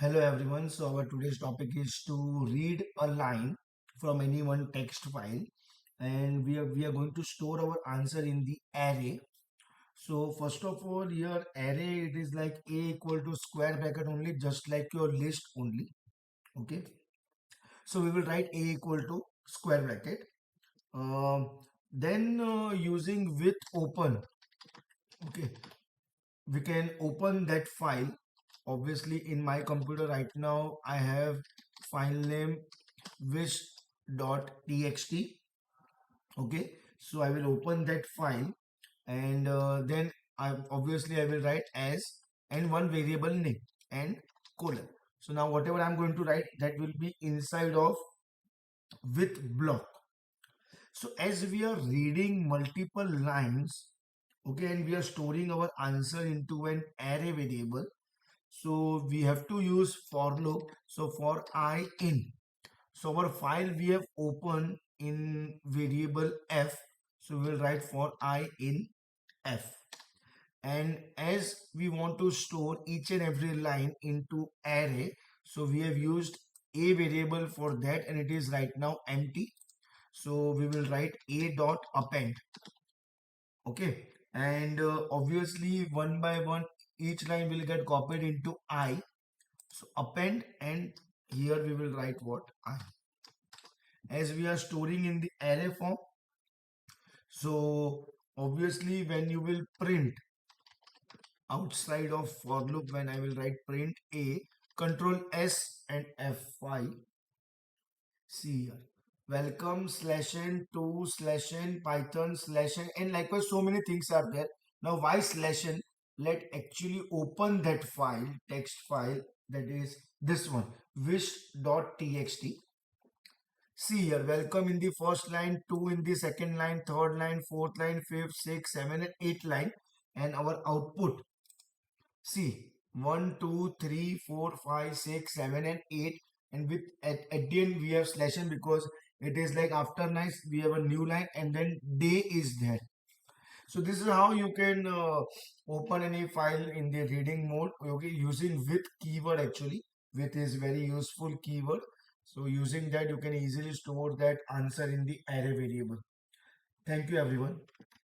Hello everyone. So our today's topic is to read a line from any one text file, and we are going to store our answer in the array. So first of all, here array it is like a equal to square bracket only, just like your list only. Okay. So we will write a equal to square bracket. Then using with open. Okay, we can open that file. Obviously in my computer right now I have file name wish.txt. Okay, so I will open that file, and then I will write as and one variable name and colon. So now whatever I'm going to write, that will be inside of with block. So as we are reading multiple lines, okay, and we are storing our answer into an array variable, so we have to use for loop. So for I in, so our file we have opened in variable f, so we will write for I in f. And as we want to store each and every line into array, so we have used a variable for that, and it is right now empty. So we will write a dot append. Okay, and obviously one by one each line will get copied into I. So append, and here we will write what I, as we are storing in the array form. So obviously when you will print outside of for loop, when I will write print a, control s and f5, see here, welcome slash n to slash n python slash n, and likewise so many things are there. Now why slash n? Let actually open that file, text file, that is this one, wish.txt. See here, welcome in the first line, two in the second line, third line, fourth line, fifth, sixth, seventh, and eighth line, and our output. See, 1, 2, 3, 4, 5, 6, 7, and 8, and with at the end we have slash n, because it is like after nice we have a new line, and then day is there. So this is how you can open any file in the reading mode, okay, using with keyword. Actually, with is very useful keyword. So using that you can easily store that answer in the array variable. Thank you everyone.